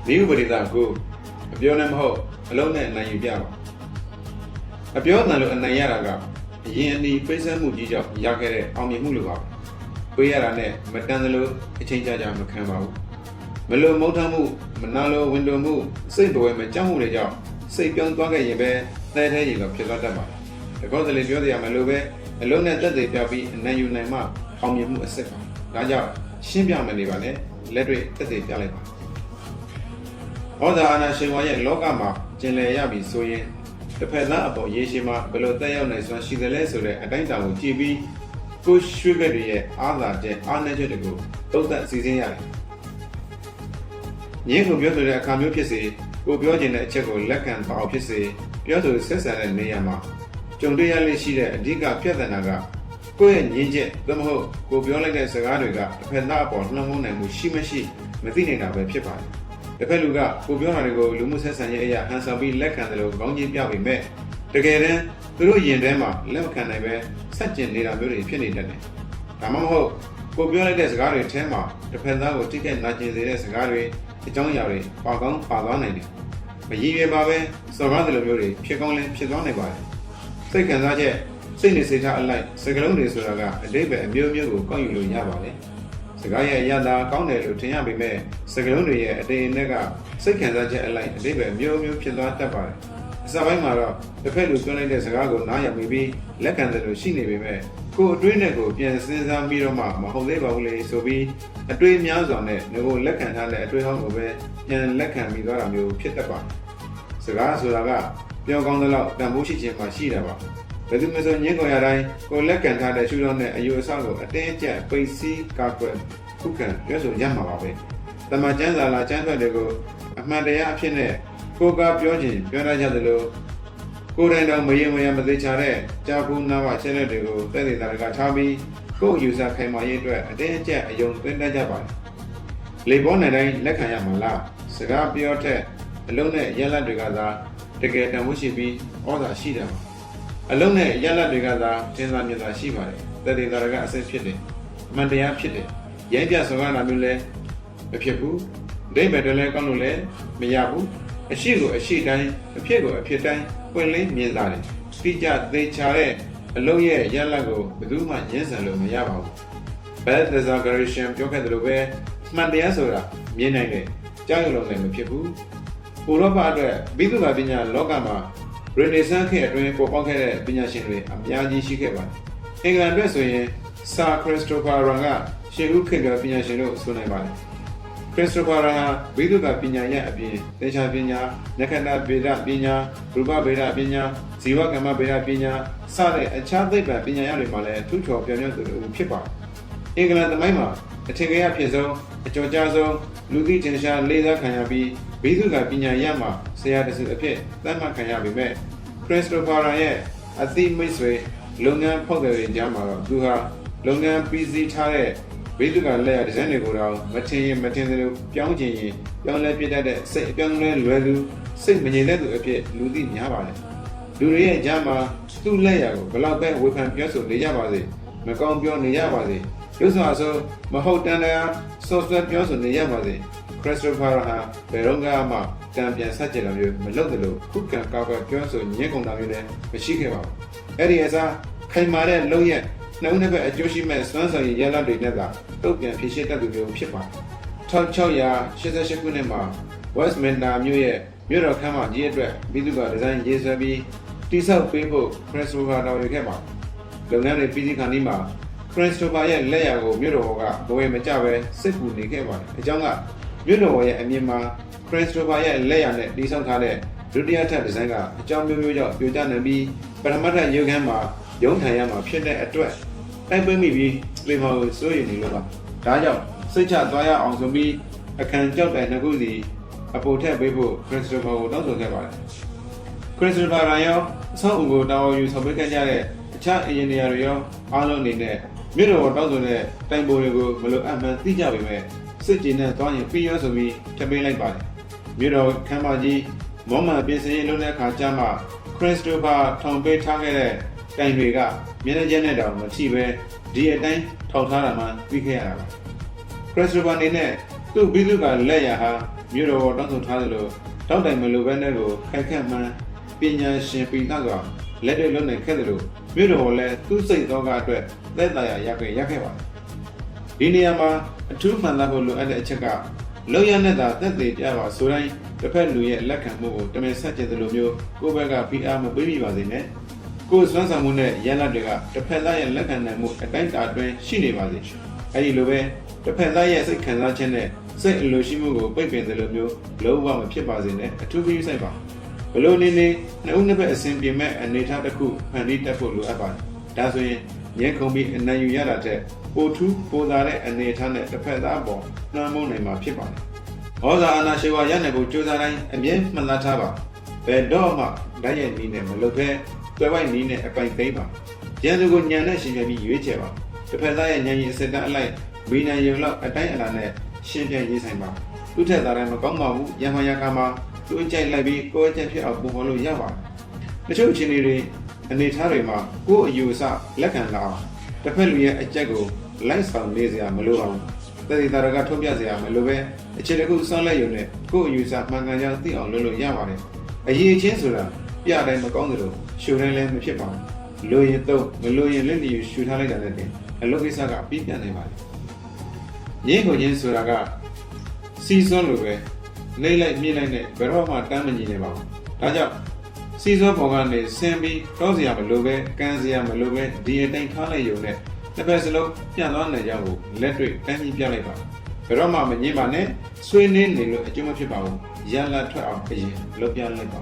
မိဥပဒေသားကိုအပြောနဲ့မဟုတ်အလုံးနဲ့အနိုင်ယူပြပါအပြောအတန်လို့အနိုင်ရတာကအရင်အနီးပိတ်ဆက်မှုကြီးကြောင့်ရခဲ့တဲ့အောင်မြင်မှုလိုပါပေးရတာနဲ့မတန်သလိုအချိန်ကြာမခံပါဘူးမလိုမုန်းထမ်းမှုမနာလိုဝင်တုံမှုစိတ်ပွဲမကြောက်မှုတွေကြောင့်စိတ်ပြောင်းသွားခဲ့ရင်ပဲသဲထဲရင်တော့ဖြစ်သွားတတ်ပါတယ်တကောတလေပြောတရားမလိုပဲအလုံးနဲ့တက်သေးပြပြီးအနိုင်ယူနိုင်မှအောင်မြင်မှုအစစ်ပါဒါကြောင့်ရှင်းပြမနေပါနဲ့လက်တွေ့တက်သေးပြလိုက်ပါဩဇာအာဏာရှင်ဝါရဲ့လောကမှာကျင်လည်ရပြီဆိုရင်တစ်ဖက်သားအပေါ်ရေရှည်မှာဘယ်လိုတက်ရောက်နိုင်စွမ်းရှိသလဲဆိုတဲ့အတိုင်းအတာကိုကြည့်ပြီးကိုရွှေဘက်တွေရဲ့အားသာတဲ့အားနည်းချက်တွေကိုသုံးသပ်စီစဉ်ရတယ်။ညင်းကိုပြောဆိုတဲ့အခါမျိုးဖြစ်စေကိုပြောချင်တဲ့အချက်ကိုလက်ခံပါအောင်ဖြစ်စေပြောဆိုဆက်ဆံတဲ့နေရာမှာကြုံတွေ့ရလိမ့်ရှိတဲ့အဓိကပြဿနာကကိုယ့်ရဲ့ညင်းချက်သို့မဟုတ်ကိုပြောလိုက်တဲ့စကားတွေကတစ်ဖက်သားအပေါ်နှလုံးနိုင်မှုရှိမရှိမသိနိုင်တာပဲဖြစ်ပါတယ်။တစ်ဖက်လူကကိုပြောတာတွေကိုလူမှုဆက်ဆံရေးအရာဟန်ဆောင်ပြီးလက်ခံတယ်လို့ကောင်းချင်းပြပေမဲ့တကယ်တမ်းသူတို့ရင်ထဲမှာလက်မခံနိုင်ပဲဆက်ကျင်နေတာမျိုးတွေဖြစ်နေတတ်တယ်။ဒါမှမဟုတ်ကိုပြောလိုက်တဲ့စကားတွေထဲမှာတစ်ဖက်သားကိုတိကျနာကျင်စေတဲ့စကားတွေအကြောင်းအရာတွေပါကောင်းပါသွားနိုင်တယ်။မရည်ရွယ်ပါပဲစော်ကားတယ်လို့မျိုးတွေဖြစ်ကောင်းလဲဖြစ်သွားနိုင်ပါတယ်။စိတ်ခံစားချက်စိတ်နေစိတ်ထားအလိုက်စကားလုံးတွေဆိုတာကအတိတ်ပဲအမျိုးမျိုးကိုကောက်ယူလို့ရပါတယ်။စကားရဲ့အရသာကောင်းတယ်လို့ထင်ရပေမဲ့စကားလုံးတွေရဲ့အတိတ်အနက်ကစိတ်ခံစားချက်အလိုက်အတိတ်ပဲအမျိုးမျိုးဖြစ်သွားတတ်ပါတယ်။အစပိုင်းမှာတော့တစ်ဖက်လူပြောလိုက်တဲ့စကားကိုနားရမိပြီးလက်ခံတယ်လို့ရှိနေပေမဲ့ကိုယ်အတွင်းနဲ့ကိုပြန်စဉ်းစားပြီးတော့မှမဟုတ်သေးပါဘူးလေဆိုပြီးအတွေးများစွာနဲ့ငကိုလက်ခံထားတဲ့အတွေးဟောင်းကိုပဲပြန်လက်ခံပြီးသွားတာမျိုးဖြစ်တတ်ပါတယ်။စကားဆိုတာကပြောကောင်းတဲ့လောက်တန်ဖိုးရှိခြင်းမှရှိတာပါ။ဘယ်သူမှဆိုညင်းကုန်ရတိုင်းကိုလက်ခံထားတဲ့ရှုထောင့်နဲ့အယူအဆကိုအတင်းအကျပ်ပိတ်စီးကာကွယ်ခုခံပြောဆိုရမှာပါပဲ။တမန်ကျမ်းစာလာကျမ်းထွက်တွေကိုအမှန်တရားအဖြစ်နဲ့ကိုကပြောခြင်းပြောရကြသလိုကိုယ်တိုင်တော့မရင်မရမသေးချာတဲ့ကြာဘူးနာဝချက်လက်တွေကိုတဲ့တဲ့တာကထားပြီးကိုယ့်ယူဆခိုင်မာရေးအတွက်အတင်းအကျပ်အယုံသွင်းတတ်ကြပါတယ်။လေပေါ်နိုင်တိုင်းလက်ခံရမှာလားစကားပြောတဲ့အလုံးနဲ့ရလတ်တွေကသာတကယ်တန်ဖိုးရှိပြီးဩဇာရှိတယ်ပါ။အလုံးနဲ့ရလတ်တွေကသာသင်္သာမြတ်သာရှိပါတယ်။တဲ့တဲ့တာကအစစ်ဖြစ်တယ်။အမှန်တရားဖြစ်တယ်။ရိုင်းပြစောကားတာမျိုးလည်းမဖြစ်ဘူး။ဒိမ့်ဘယ်တလဲကောင်းလို့လည်းမရဘူး။အရှိကိုအရှိတိုင်းအဖြစ်ကိုအဖြစ်တိုင်းပွင့်လင်းမြင်သာတယ်။တိကျသေချာတဲ့အလုံးရဲ့ရလတ်ကိုဘယ်သူမှညှင်းဆန်လို့မရပါဘူး။ Bad Exaggeration ပြောခဲ့တယ်လို့ပဲမှန်တရားဆိုတာမြင်နိုင်တယ်။ကြောက်ရွံ့လို့လည်းမဖြစ်ဘူး။ဥရောပအတွက်ဘိသုကာပညာလောကမှာ Renaissance ခေတ်အတွင်းပေါ်ပေါက်ခဲ့တဲ့ပညာရှင်တွေအများကြီးရှိခဲ့ပါတယ်။အင်္ဂလန်အတွက်ဆိုရင် Sir Christopher Wren ကရှေးဦးခေတ်ကပညာရှင်လို့ဆိုနိုင်ပါတယ်။ Christopher Wren ဟာဘိသုကာပညာရဲ့အပြင်သင်္ချာပညာ၊နက္ခဏ္ဍဗေဒပညာ၊ရူပဗေဒပညာ၊ဇီဝကမ္မဗေဒပညာစတဲ့အခြားသိပ္ပံပညာရပ်တွေမှာလည်းထူးချော်ပြောင်းလဲသူတို့ဖြစ်ပါတယ်။အင်္ဂလန်သမိုင်းမှာအထင်ကြီးဖြစ်ဆုံးအကျော်ကြားဆုံးလူသိထင်ရှားလေးစားခံရပြီးဘိသုကာပညာရပ်မှာဆရာတစုအဖြစ်သတ်မှတ်ခံရပေမဲ့ Christopher Wren ရဲ့အသိမိတ်ဆွေလုပ်ငန်းဖောက်သည်တွေကြားမှာတော့သူဟာလုပ်ငန်းပြီးစီးထားတဲ့ဘိသုကာလက်ရဒီဇိုင်းတွေကိုတော့မထင်ရင်မထင်သလိုပြောင်းချင်ရင်ပြောင်းလဲပြတတ်တဲ့စိတ်အပြောင်းလဲလွယ်သူစိတ်မငြိမ်တဲ့သူအဖြစ်လူသိများပါတယ်လူတွေရဲ့ကြားမှာသူ့လက်ရကိုဘလောက်ပဲဝေဖန်ပြောဆိုနေကြပါစေမကောင်းပြောနေရပါစေရုပ်စွာဆိုမဟုတ်တန်တရားစောစွဲပြောဆိုနေရပါစေခရစ်စတိုဖာဟာဘယ်တော့မှတံပြန်ဆက်ကြတာမျိုးမလုပ်တယ်လို့ခုခံကောက်ပြောဆိုညှင်းကုန်တာမျိုးလည်းမရှိခဲ့ပါဘူးအဲ့ဒီအစားခိုင်မာတဲ့လုံရက်နှုံးတစ်ဖက်အကျိုးရှိမဲ့စွမ်းဆောင်ရည်ရလဒ်တွေနဲ့သာတုတ်ပြန်ဖြည့်ရှင်းတတ်သူမျိုးဖြစ်ပါတယ်1688ခုနှစ်မှာ Westminster မြို့ရဲ့မြို့တော်ခန်းမကြီးအတွက်ဘိသုကာဒီဇိုင်းရေးဆွဲပြီးတိစောက်ပေးဖို့ Christopher တော်ရွေခဲ့ပါလုပ်ငန်းတွေပြီးစီးခါနီးမှာ Christopher ရဲ့လက်ရာကိုမြို့တော်ကဘဝမကြပဲစစ်ကူနေခဲ့ပါတယ်အကြောင်းကမြို့တော်ရဲ့အမြင်မှာ Christopher ရဲ့လက်ရာနဲ့တိစောက်ထားတဲ့ဒုတိယထပ်ဒီဇိုင်းကအကြောင်းမျိုးမျိုးကြောင့်ပြိုကျနေပြီးပထမထပ်ရုပ်ခန်းမှာရုံးထိုင်ရမှာဖြစ်တဲ့အတွက်တိုက်ပွဲမိပြီးလေမော်ကိုစိုးရိမ်နေလို့ပါဒါကြောင့်စိတ်ချသွားရအောင်ဆိုပြီးအခန်းကြောက်တိုင်နှစ်ခုစီအပေါ်ထက်ပေးဖို့ Christopher ကိုတောင်းဆိုခဲ့ပါတယ် Christopher ရောအဆောက်အဦကိုတာဝန်ယူဆောင်ပေးခဲ့ကြတဲ့အခြားအင်ဂျင်နီယာတွေရောအားလုံးအနေနဲ့မြို့တော်တောင်းဆိုတဲ့တိုင်ပိုတွေကိုမလိုအပ်မှန်းသိကြပေမဲ့စစ်ကြည်နဲ့တွားရင်ပြီးရောဆိုပြီးထပ်ပေးလိုက်ပါတယ်မြို့တော်ခမ်းမကြီးမောမှန်ပြင်ဆင်ရေးလုပ်တဲ့အခါကျမှ Christopher ထောင်ပေးထားခဲ့တဲ့တိုင်တွေကမျက်နှာကျက်နဲ့တောင်မထိပဲဒီအတိုင်းထောက်ထားတာမှသိခဲ့ရတာပါခရစ်စတိုဖာအနေနဲ့သူ့ဘိသုကာလက်ရဟာ မြို့တော်တောင်းဆိုထားသလိုတောက်တိုင်မလိုဘဲနဲ့ကိုခိုက်ခတ်မှန်းပညာရှင်ပိသားစွာလက်တွေလုံးနိုင်ခဲ့တယ်လို့မြို့တော်လည်းသူ့စိတ်သောကအတွက်သက်သာရခဲ့ပါတယ်ဒီနေရာမှာအထူးမှန်သားဖို့လိုအပ်တဲ့အချက်ကလောက်ရနဲ့သာသက်သေပြပါဆိုတိုင်းတစ်ဖက်လူရဲ့လက်ခံမှုကိုတမင်ဆက်ကျင်တယ်လို့မျိုးကိုယ့်ဘက်ကဖိအားမပေးမိပါစေနဲ့ကိုယ်စွမ်းဆောင်မှုနဲ့ရန်လက်တွေကတစ်ဖက်သားရဲ့လက်ခံနိုင်မှုအတိုင်းအတာအတွင်းရှိနေပါစေအဲဒီလိုပဲတစ်ဖက်သားရဲ့စိတ်ခံစားခြင်းနဲ့စိတ်အလိုရှိမှုကိုပိတ်ပင်တယ်လို့မျိုးလုံးဝမဖြစ်ပါစေနဲ့အထူးပြုစိုက်ပါဘလို့နေနှစ်ဦးနှစ်ဖက်အစဉ်ပြင်မဲ့အနေထားတစ်ခုဖန်တီးတတ်ဖို့လိုအပ်ပါတယ်ဒါဆိုရင်ညံခုံပြီးအနံယူရတာတဲ့ပိုထူးပိုသာတဲ့အနေထားနဲ့တစ်ဖက်သားပေါ်နှမ်းမုန်းနိုင်မှာဖြစ်ပါတယ်ဩဇာအာဏာရှိဝါရနိုင်ဖို့ကြိုးစားတိုင်းအမြဲမှန်သားထားပါဘယ်တော့မှဓာတ်ရိုက်နည်းနဲ့မလုပ်ဘဲတွဲဝိုက်နည်းနဲ့အပိုင်သိမ်းပါရန်သူကိုညံနဲ့ရှင်ပြပြီးရွေးချယ်ပါတစ်ဖက်သားရဲ့ညံရီအစစ်တမ်းအလိုက်မီနံရုံလောက်အတိုင်းအလာနဲ့ရှင်ပြန်ရေးဆိုင်ပါသူ့ထက်သားတိုင်းမကောင်းပါဘူးရံမှန်ရကားမှာသူ့ကြိုက်လိုက်ပြီးကိုယ်အကျင့်ဖြစ်အောင်ပုံဖော်လို့ရပါတယ်တချို့အခြေအနေတွေအနေထားတွေမှာကိုယ့်အယူအဆလက်ခံလာအောင်တစ်ဖက်လူရဲ့အကြက်ကိုလိုက်ဆောင်နေစရာမလိုအောင်တတိတာကထုတ်ပြစရာမလိုပဲအခြေတစ်ခုစောင့်လိုက်ရုံနဲ့ကိုယ့်အယူအဆမှန်ကန်ကြောင်းသိအောင်လုပ်လို့ရပါတယ်အရေးချင်းဆိုတာပြတိုင်းမကောင်းသလိုရှုတိုင်းလည်းမဖြစ်ပါဘူးလိုရင်တော့မလိုရင်လက်လျူရှုထားလိုက်တာနဲ့တင်အလုပ်ကိစ္စကပြီးပြတ်နေပါတယ်ရင်းကိုချင်းဆိုတာကစီစွန်းလိုပဲနှိမ့်လိုက်မြင့်လိုက်နဲ့ဘယ်တော့မှတမ်းမညီနေပါဘူးဒါကြောင့်စီစွန်းပေါ်ကနေဆင်းပြီးတောစရာမလိုပဲကန်းစရာမလိုပဲဒီအတိုင်းထားလိုက်ရုံနဲ့တစ်ဖက်စလုံးပြန့်သွားနိုင်ကြကိုလက်တွေ့တန်းကြီးပြလိုက်ပါဘယ်တော့မှမငြင်းပါနဲ့ဆွေးနွေးနေလို့အကျိုးမဖြစ်ပါဘူးရန်လာထွက်အောင်အရင်လုပ်ပြလိုက်ပါ